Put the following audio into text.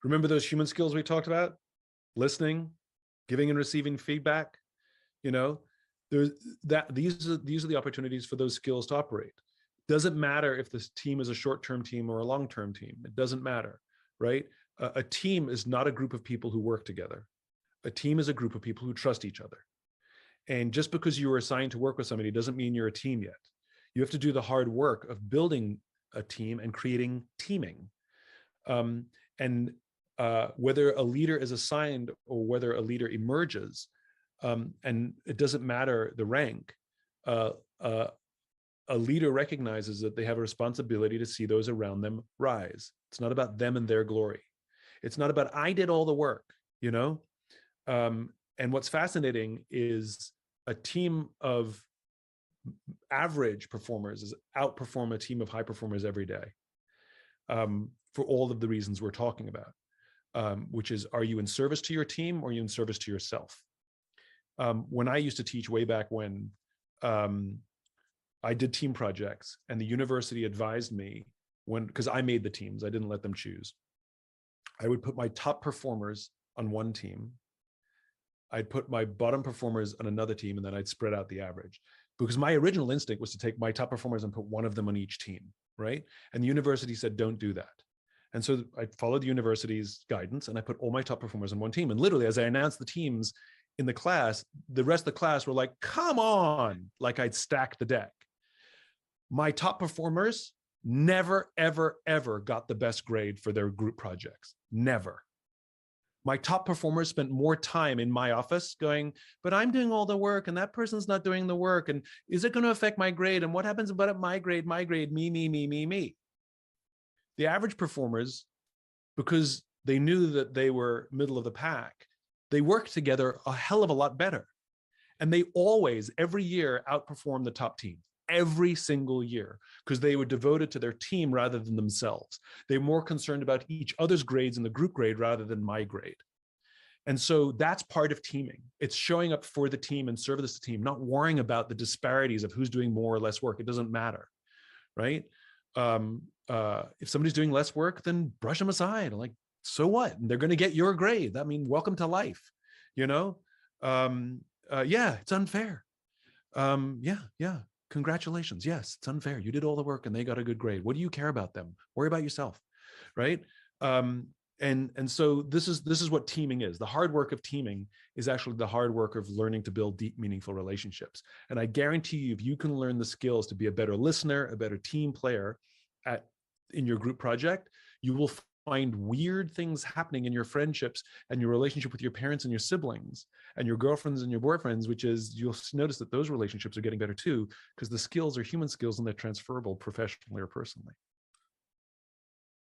Remember those human skills we talked about? Listening, giving and receiving feedback, you know, there's that these are the opportunities for those skills to operate. Doesn't matter if this team is a short-term team or a long-term team. It doesn't matter, right? A team is not a group of people who work together. A team is a group of people who trust each other. And just because you were assigned to work with somebody doesn't mean you're a team yet. You have to do the hard work of building a team and creating teaming. And whether a leader is assigned or whether a leader emerges, and it doesn't matter the rank, a leader recognizes that they have a responsibility to see those around them rise. It's not about them and their glory. It's not about, I did all the work, you know? And what's fascinating is a team of average performers outperform a team of high performers every day, for all of the reasons we're talking about, which is, are you in service to your team or are you in service to yourself? When I used to teach way back when, I did team projects, and the university advised me, because I made the teams, I didn't let them choose. I would put my top performers on one team. I'd put my bottom performers on another team, and then I'd spread out the average. Because my original instinct was to take my top performers and put one of them on each team, right? And the university said, don't do that. And so I followed the university's guidance, and I put all my top performers on one team. And literally, as I announced the teams in the class, the rest of the class were like, come on, like I'd stacked the deck. My top performers never, ever, ever got the best grade for their group projects. Never. My top performers spent more time in my office going, but I'm doing all the work and that person's not doing the work. And is it going to affect my grade? And what happens about my grade, me? The average performers, because they knew that they were middle of the pack, they worked together a hell of a lot better. And they always, every year, outperformed the top team. Every single year, because they were devoted to their team rather than themselves. They were more concerned about each other's grades in the group grade rather than my grade. And so that's part of teaming. It's showing up for the team and service to the team, not worrying about the disparities of who's doing more or less work. It doesn't matter, right? If somebody's doing less work, then brush them aside. Like, so what? They're going to get your grade. That means welcome to life, you know? Yeah, it's unfair. Yeah. Congratulations. Yes, it's unfair. You did all the work and they got a good grade. What do you care about them? Worry about yourself, right? And so this is what teaming is. The hard work of teaming is actually the hard work of learning to build deep, meaningful relationships. And I guarantee you, if you can learn the skills to be a better listener, a better team player in your group project, you will find weird things happening in your friendships and your relationship with your parents and your siblings and your girlfriends and your boyfriends, which is, you'll notice that those relationships are getting better too, because the skills are human skills and they're transferable professionally or personally.